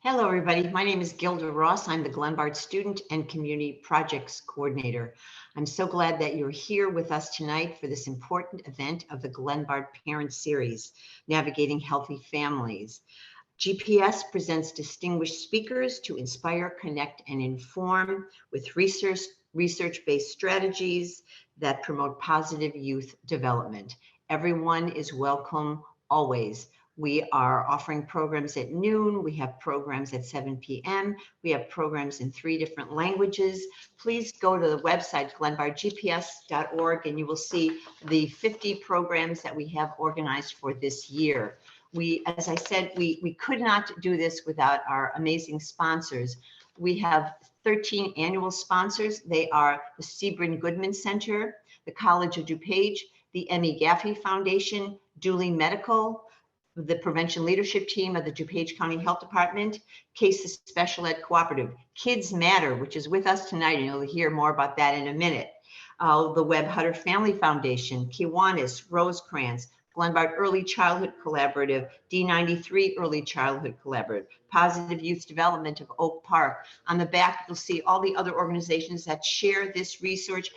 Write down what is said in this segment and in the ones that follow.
Hello, everybody. My name is Gilda Ross. I'm the Glenbard Student and Community Projects Coordinator. I'm so glad that you're here with us tonight for this important event of the Glenbard Parent Series, Navigating Healthy Families. GPS presents distinguished speakers to inspire, connect, and inform with research-based strategies that promote positive youth development. Everyone is welcome always. We are offering programs at noon. We have programs at 7 p.m. We have programs in 3 different languages. Please go to the website, glenbardgps.org, and you will see the 50 programs that we have organized for this year. As I said, we could not do this without our amazing sponsors. We have 13 annual sponsors. They are the Sebring Goodman Center, the College of DuPage, the Emmy Gaffey Foundation, Dooley Medical, the Prevention Leadership Team of the DuPage County Health Department, Cases Special Ed Cooperative, Kids Matter, which is with us tonight, and you'll hear more about that in a minute. The Webb Hutter Family Foundation, Kiwanis, Rosecrans, Glenbard Early Childhood Collaborative, D93 Early Childhood Collaborative, Positive Youth Development of Oak Park. On the back, you'll see all the other organizations that share this resource,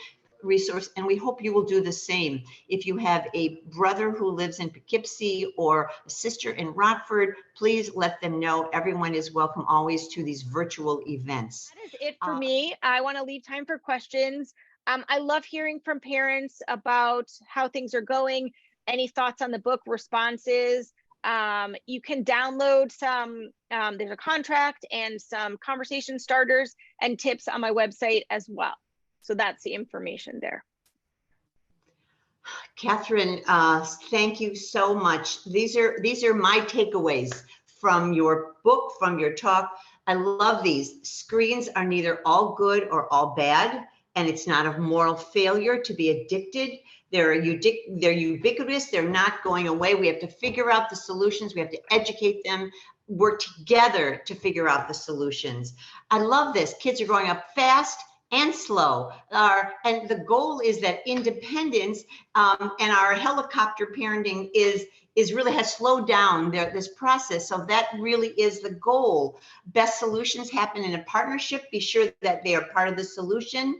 and we hope you will do the same. If you have a brother who lives in Poughkeepsie or a sister in Rockford, please let them know. Everyone is welcome always to these virtual events. That is it for me. I want to leave time for questions. I love hearing from parents about how things are going. Any thoughts on the book, responses? You can download some, there's a contract and some conversation starters and tips on my website as well. So that's the information there. Catherine, thank you so much. These are my takeaways from your book, from your talk. I love these. Screens are neither all good or all bad, and it's not a moral failure to be addicted. They're ubiquitous. They're not going away. We have to figure out the solutions. We have to educate them, work together to figure out the solutions. I love this. Kids are growing up fast and slow, and the goal is that independence and our helicopter parenting really has slowed down this process. So that really is the goal. Best solutions happen in a partnership. Be sure that they are part of the solution.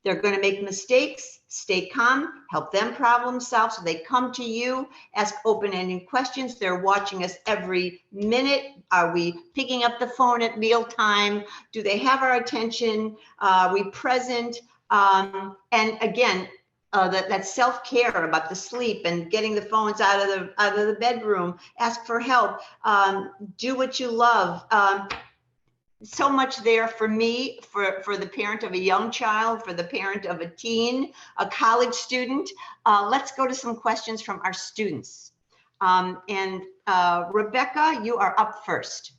They're going to make mistakes. Stay calm, help them problem solve. So they come to you, ask open-ended questions. They're watching us every minute. Are we picking up the phone at mealtime? Do they have our attention? Are we present? And again, that self-care about the sleep and getting the phones out of the bedroom. Ask for help. Do what you love. So much there for me, for the parent of a young child, for the parent of a teen, a college student. Let's go to some questions from our students. Rebecca, you are up first.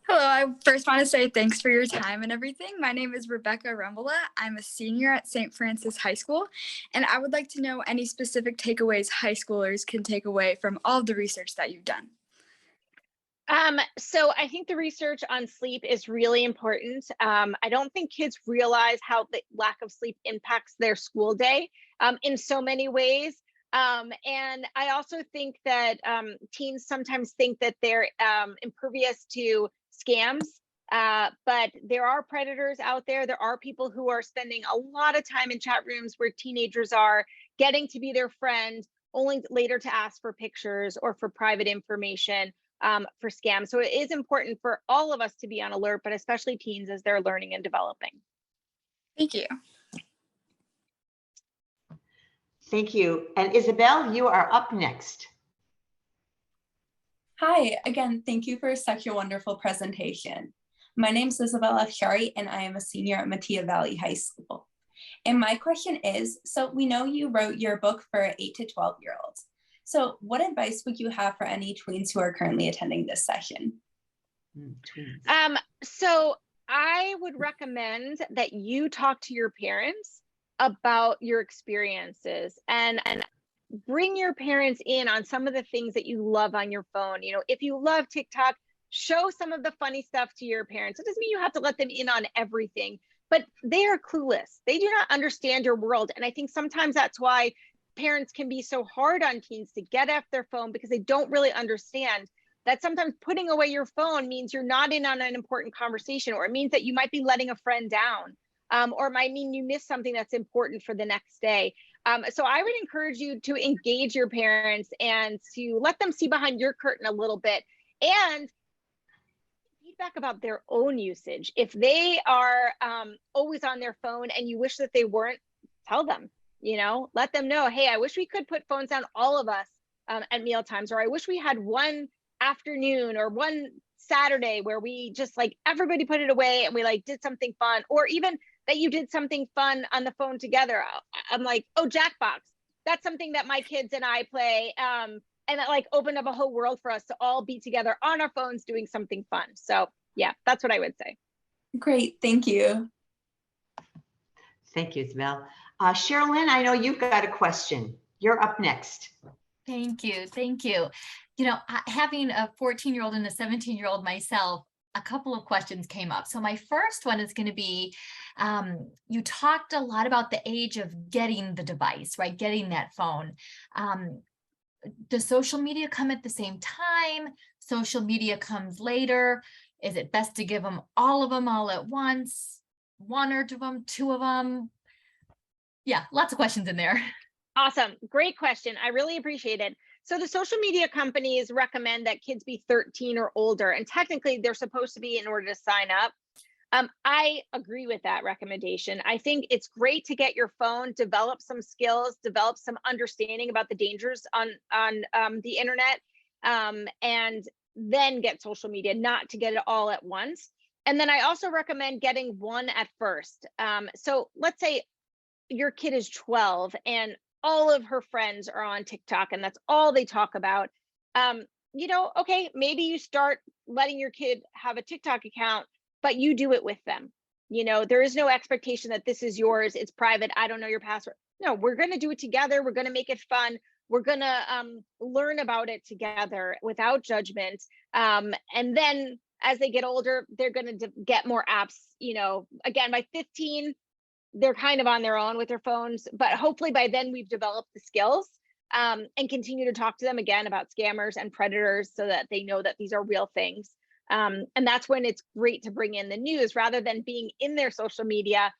Hello, I first want to say thanks for your time and everything. My name is Rebecca Rumbola. I'm a senior at St. Francis High School, and I would like to know any specific takeaways high schoolers can take away from all of the research that you've done. So I think the research on sleep is really important. I don't think kids realize how the lack of sleep impacts their school day in so many ways. And I also think that teens sometimes think that they're impervious to scams, but there are predators out there. There are people who are spending a lot of time in chat rooms where teenagers are getting to be their friend, only later to ask for pictures or for private information. For scams. So it is important for all of us to be on alert, but especially teens as they're learning and developing. Thank you. Thank you. And Isabel, you are up next. Hi, again, thank you for such a wonderful presentation. My name is Isabella Shari, and I am a senior at Mattia Valley High School. And my question is, so we know you wrote your book for 8 to 12-year-olds. So what advice would you have for any tweens who are currently attending this session? So I would recommend that you talk to your parents about your experiences and bring your parents in on some of the things that you love on your phone. You know, if you love TikTok, show some of the funny stuff to your parents. It doesn't mean you have to let them in on everything, but they are clueless. They do not understand your world. And I think sometimes that's why parents can be so hard on teens to get off their phone, because they don't really understand that sometimes putting away your phone means you're not in on an important conversation, or it means that you might be letting a friend down, or it might mean you missed something that's important for the next day. So I would encourage you to engage your parents and to let them see behind your curtain a little bit, and feedback about their own usage. If they are always on their phone and you wish that they weren't, tell them, let them know, hey, I wish we could put phones down, all of us, at meal times, or I wish we had one afternoon or one Saturday where we just like everybody put it away and we like did something fun, or even that you did something fun on the phone together. I'm like, oh, Jackbox. That's something that my kids and I play. And that like opened up a whole world for us to all be together on our phones doing something fun. So yeah, that's what I would say. Great, thank you. Thank you, Isabel. Sherilyn, I know you've got a question. You're up next. Thank you. Thank you. Having a 14-year-old and a 17-year-old myself, a couple of questions came up. So my first one is going to be, you talked a lot about the age of getting the device, right? Getting that phone. Does social media come at the same time? Social media comes later? Is it best to give them all at once? One or two of them? Yeah, lots of questions in there. Awesome. Great question. I really appreciate it. So the social media companies recommend that kids be 13 or older, and technically they're supposed to be in order to sign up. I agree with that recommendation. I think it's great to get your phone, develop some skills, develop some understanding about the dangers on the internet, and then get social media, not to get it all at once. And then I also recommend getting one at first. So let's say your kid is 12 and all of her friends are on TikTok and that's all they talk about. Okay, maybe you start letting your kid have a TikTok account, but you do it with them. There is no expectation that this is yours. It's private. I don't know your password. No, we're going to do it together. We're going to make it fun. We're going to learn about it together without judgment. And then as they get older, they're going to get more apps. Again, by 15, they're kind of on their own with their phones, but hopefully by then we've developed the skills and continue to talk to them again about scammers and predators so that they know that these are real things. And that's when it's great to bring in the news rather than being in their social media.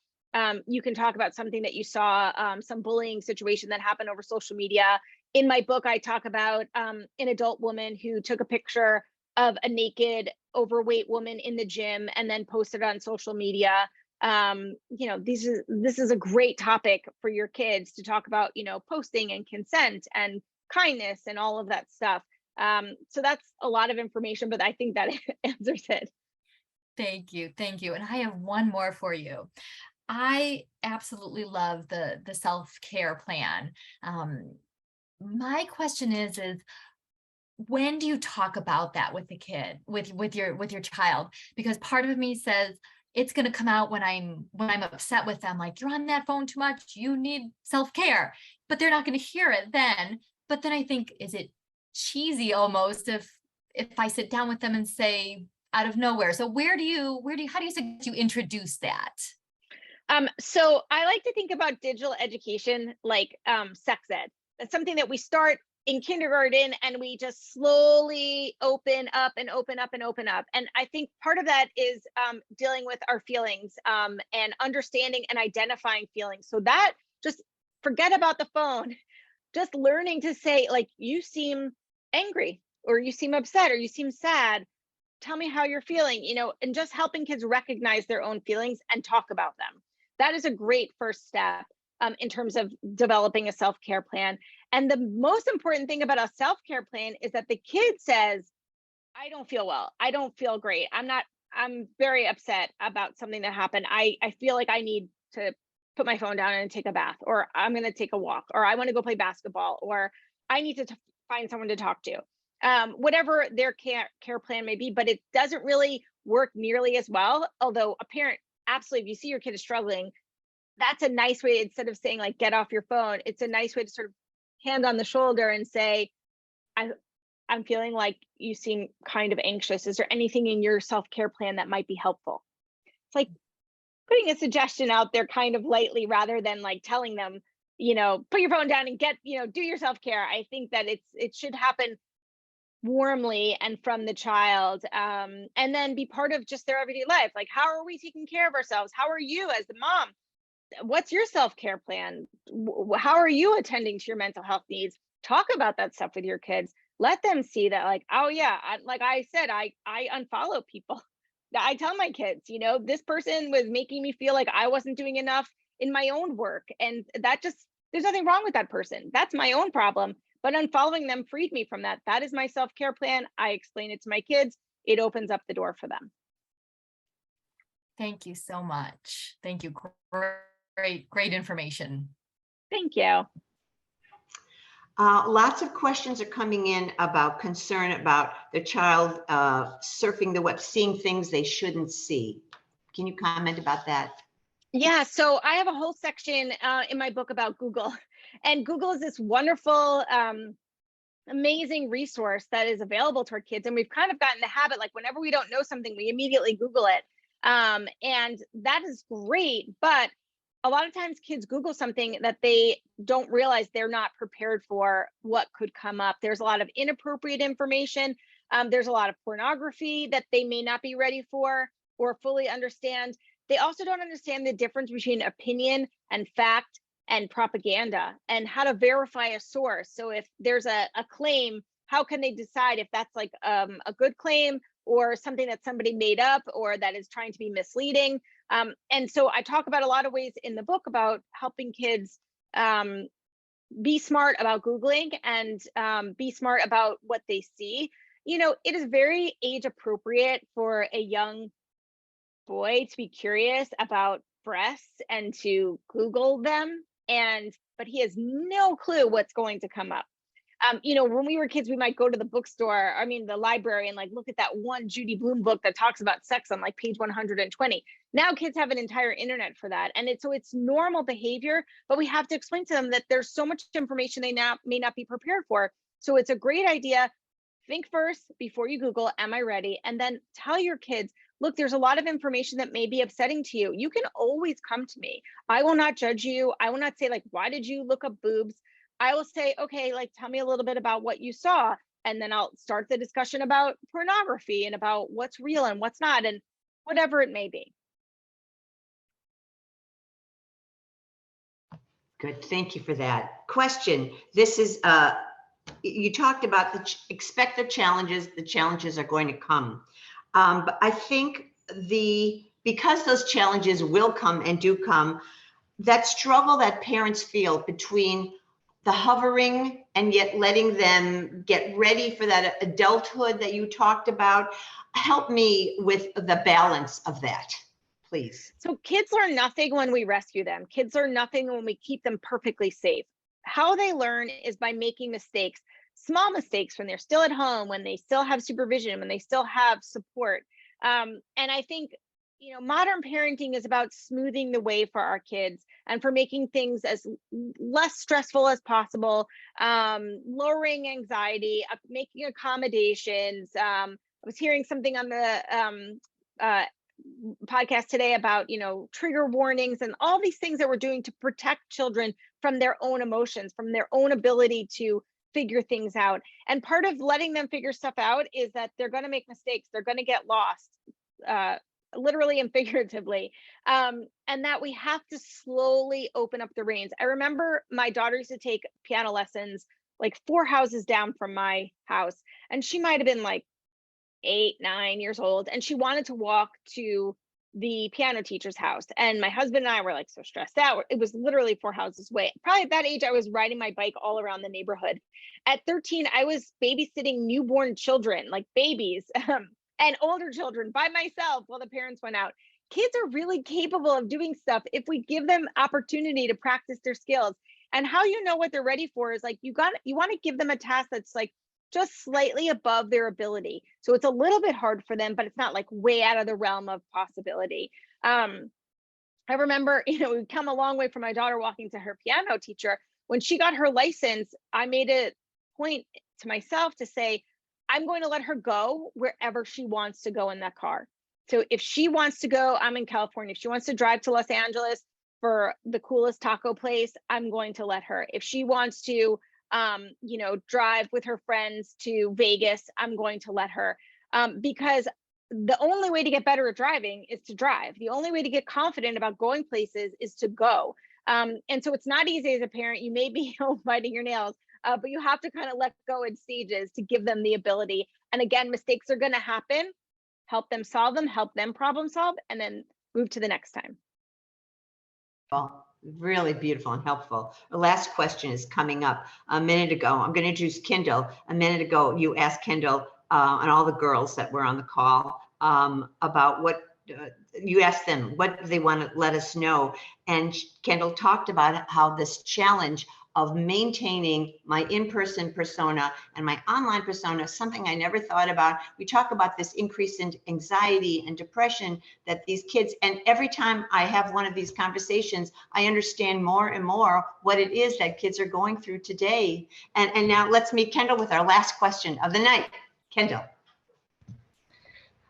You can talk about something that you saw, some bullying situation that happened over social media. In my book, I talk about an adult woman who took a picture of a naked, overweight woman in the gym and then posted on social media. This is a great topic for your kids to talk about, posting and consent and kindness and all of that stuff. So that's a lot of information, but I think that answers it. Thank you. Thank you. And I have one more for you. I absolutely love the self-care plan. My question is when do you talk about that with the kid, with your child? Because part of me says, it's going to come out when I'm upset with them, like, you're on that phone too much, you need self-care, but they're not going to hear it then. But then I think, is it cheesy almost if I sit down with them and say out of nowhere? So how do you suggest you introduce that? So I like to think about digital education like sex ed. That's something that we start in kindergarten and we just slowly open up and open up and open up. And I think part of that is dealing with our feelings and understanding and identifying feelings. So that just forget about the phone, just learning to say, like, you seem angry or you seem upset or you seem sad. Tell me how you're feeling, and just helping kids recognize their own feelings and talk about them. That is a great first step in terms of developing a self-care plan. And the most important thing about a self-care plan is that the kid says, I don't feel well. I don't feel great. I'm very upset about something that happened. I feel like I need to put my phone down and take a bath, or I'm going to take a walk, or I want to go play basketball, or I need to find someone to talk to. Whatever their care plan may be, but it doesn't really work nearly as well. Although a parent, absolutely, if you see your kid is struggling, that's a nice way, instead of saying like, get off your phone, it's a nice way to sort of hand on the shoulder and say, I'm feeling like you seem kind of anxious. Is there anything in your self-care plan that might be helpful? It's like putting a suggestion out there kind of lightly rather than like telling them, put your phone down and do your self-care. I think that it should happen warmly and from the child, and then be part of just their everyday life. Like, how are we taking care of ourselves? How are you as the mom? What's your self-care plan? How are you attending to your mental health needs? Talk about that stuff with your kids. Let them see that, like, oh yeah, like I said, I unfollow people. I tell my kids, this person was making me feel like I wasn't doing enough in my own work, and that just, there's nothing wrong with that person. That's my own problem. But unfollowing them freed me from that. That is my self-care plan. I explain it to my kids. It opens up the door for them. Thank you so much. Thank you. Great information. Thank you. Lots of questions are coming in about concern about the child surfing the web, seeing things they shouldn't see. Can you comment about that? Yeah, so I have a whole section in my book about Google. And Google is this wonderful, amazing resource that is available to our kids. And we've kind of gotten the habit, like whenever we don't know something, we immediately Google it. And that is great. But a lot of times kids Google something that they don't realize they're not prepared for what could come up. There's a lot of inappropriate information. There's a lot of pornography that they may not be ready for or fully understand. They also don't understand the difference between opinion and fact and propaganda, and how to verify a source. So if there's a claim, how can they decide if that's like a good claim or something that somebody made up or that is trying to be misleading? And so I talk about a lot of ways in the book about helping kids be smart about Googling and be smart about what they see. It is very age appropriate for a young boy to be curious about breasts and to Google them, but he has no clue what's going to come up. When we were kids, we might go to the library, and like look at that one Judy Blume book that talks about sex on like page 120. Now kids have an entire internet for that. And it's normal behavior, but we have to explain to them that there's so much information they may not be prepared for. So it's a great idea. Think first before you Google, am I ready? And then tell your kids, look, there's a lot of information that may be upsetting to you. You can always come to me. I will not judge you. I will not say like, why did you look up boobs? I will say, okay, like, tell me a little bit about what you saw. And then I'll start the discussion about pornography and about what's real and what's not, and whatever it may be. Good, thank you for that. Question, this is, you talked about expect the challenges are going to come. But I think because those challenges will come and do come, that struggle that parents feel between the hovering and yet letting them get ready for that adulthood that you talked about, help me with the balance of that, please. So kids learn nothing when we rescue them. Kids learn nothing when we keep them perfectly safe. How they learn is by making mistakes, small mistakes when they're still at home, when they still have supervision, when they still have support. And I think, modern parenting is about smoothing the way for our kids and for making things as less stressful as possible, lowering anxiety, making accommodations. I was hearing something on the podcast today about, trigger warnings and all these things that we're doing to protect children from their own emotions, from their own ability to figure things out. And part of letting them figure stuff out is that they're going to make mistakes. They're going to get lost, literally and figuratively. And that we have to slowly open up the reins. I remember my daughter used to take piano lessons like 4 houses down from my house. And she might've been like 8, 9 years old. And she wanted to walk to the piano teacher's house. And my husband and I were like so stressed out. It was literally 4 houses away. Probably at that age, I was riding my bike all around the neighborhood. At 13, I was babysitting newborn children, like babies, and older children by myself while the parents went out. Kids are really capable of doing stuff if we give them opportunity to practice their skills. And how you know what they're ready for is like, you want to give them a task that's like just slightly above their ability. So it's a little bit hard for them, but it's not like way out of the realm of possibility. I remember, we've come a long way from my daughter walking to her piano teacher. When she got her license, I made a point to myself to say, I'm going to let her go wherever she wants to go in that car. So if she wants to go, I'm in California. If she wants to drive to Los Angeles for the coolest taco place, I'm going to let her. If she wants to drive with her friends to Vegas, I'm going to let her, because the only way to get better at driving is to drive. The only way to get confident about going places is to go. And so it's not easy as a parent. You may be biting your nails, but you have to kind of let go in stages to give them the ability. And again, mistakes are going to happen. Help them solve them, help them problem solve, and then move to the next time. Well, really beautiful and helpful. The last question is coming up a minute ago. I'm going to introduce Kendall. A minute ago, you asked Kendall and all the girls that were on the call about what you asked them, what they want to let us know. And Kendall talked about how this challenge of maintaining my in-person persona and my online persona, something I never thought about. We talk about this increase in anxiety and depression that these kids, and every time I have one of these conversations, I understand more and more what it is that kids are going through today. And now let's meet Kendall with our last question of the night. Kendall.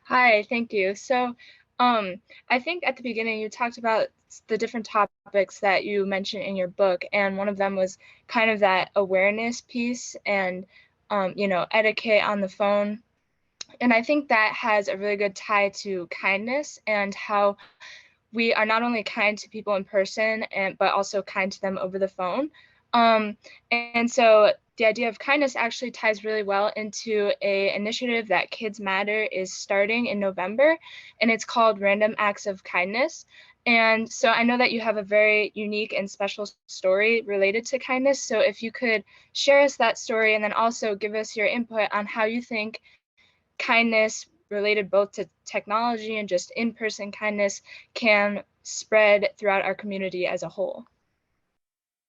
Hi, thank you. So I think at the beginning you talked about the different topics that you mentioned in your book, and one of them was kind of that awareness piece and etiquette on the phone. And I think that has a really good tie to kindness and how we are not only kind to people in person but also kind to them over the phone. And so the idea of kindness actually ties really well into an initiative that Kids Matter is starting in November, and it's called Random Acts of Kindness. And so I know that you have a very unique and special story related to kindness. So if you could share us that story and then also give us your input on how you think kindness related both to technology and just in-person kindness can spread throughout our community as a whole.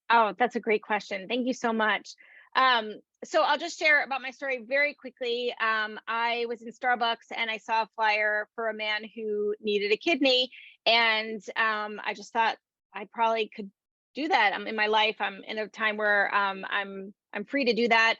Oh, that's a great question. Thank you so much. So I'll just share about my story very quickly. I was in Starbucks and I saw a flyer for a man who needed a kidney. And I just thought I probably could do that. I'm in my life. I'm in a time where I'm free to do that.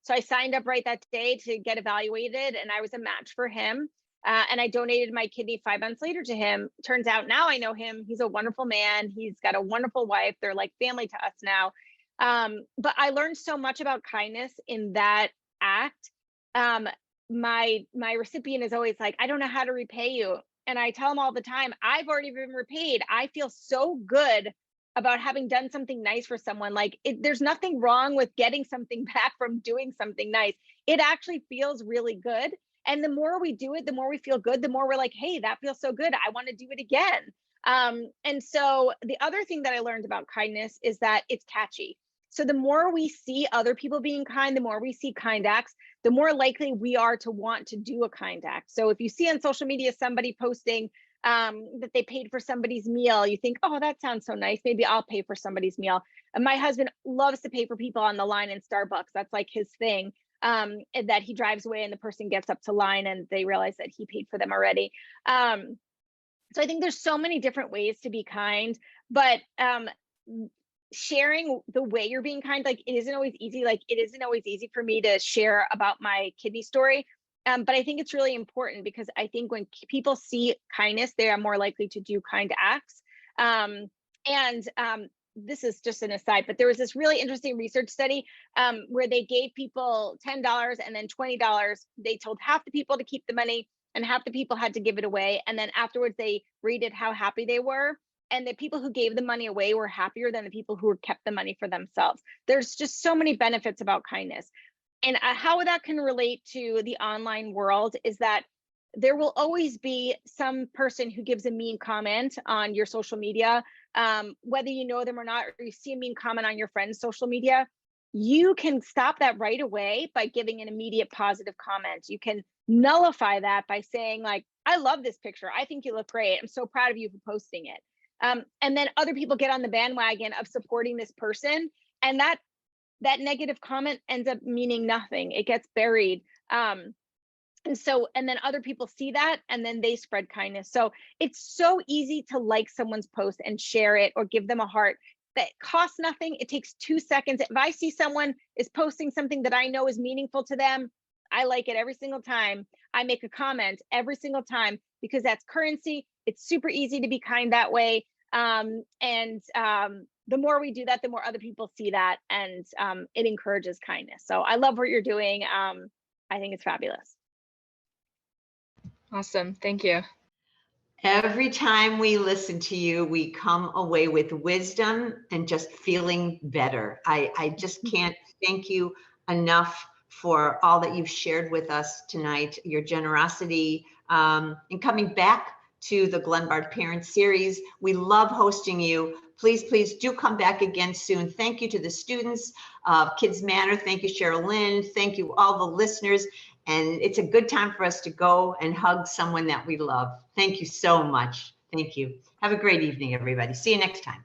So I signed up right that day to get evaluated, and I was a match for him. And I donated my kidney 5 months later to him. Turns out now I know him. He's a wonderful man. He's got a wonderful wife. They're like family to us now. But I learned so much about kindness in that act. My recipient is always like, I don't know how to repay you. And I tell them all the time, I've already been repaid. I feel so good about having done something nice for someone. Like there's nothing wrong with getting something back from doing something nice. It actually feels really good. And the more we do it, the more we feel good, the more we're like, hey, that feels so good. I want to do it again. And so the other thing that I learned about kindness is that it's catchy. So the more we see other people being kind, the more we see kind acts, the more likely we are to want to do a kind act. So if you see on social media somebody posting that they paid for somebody's meal, you think, oh, that sounds so nice. Maybe I'll pay for somebody's meal. And my husband loves to pay for people on the line in Starbucks. That's like his thing. That he drives away and the person gets up to line and they realize that he paid for them already. So I think there's so many different ways to be kind, but sharing the way you're being kind, like it isn't always easy. Like it isn't always easy for me to share about my kidney story. But I think it's really important because I think when people see kindness, they are more likely to do kind acts. This is just an aside, but there was this really interesting research study where they gave people $10 and then $20. They told half the people to keep the money and half the people had to give it away. And then afterwards, they rated how happy they were. And the people who gave the money away were happier than the people who kept the money for themselves. There's just so many benefits about kindness. And how that can relate to the online world is that there will always be some person who gives a mean comment on your social media, whether you know them or not, or you see a mean comment on your friend's social media. You can stop that right away by giving an immediate positive comment. You can nullify that by saying like, I love this picture. I think you look great. I'm so proud of you for posting it. And then other people get on the bandwagon of supporting this person. And that negative comment ends up meaning nothing. It gets buried. And then other people see that and then they spread kindness. So it's so easy to like someone's post and share it or give them a heart. That costs nothing. It takes 2 seconds. If I see someone is posting something that I know is meaningful to them, I like it every single time. I make a comment every single time because that's currency. It's super easy to be kind that way. the more we do that, the more other people see that, and it encourages kindness. So I love what you're doing. I think it's fabulous. Awesome. Thank you. Every time we listen to you, we come away with wisdom and just feeling better. I just can't thank you enough for all that you've shared with us tonight, your generosity in coming back to the Glenbard Parent Series. We love hosting you. Please, please do come back again soon. Thank you to the students of Kids Matter. Thank you, Cheryl Lynn. Thank you, all the listeners. And it's a good time for us to go and hug someone that we love. Thank you so much. Thank you. Have a great evening, everybody. See you next time.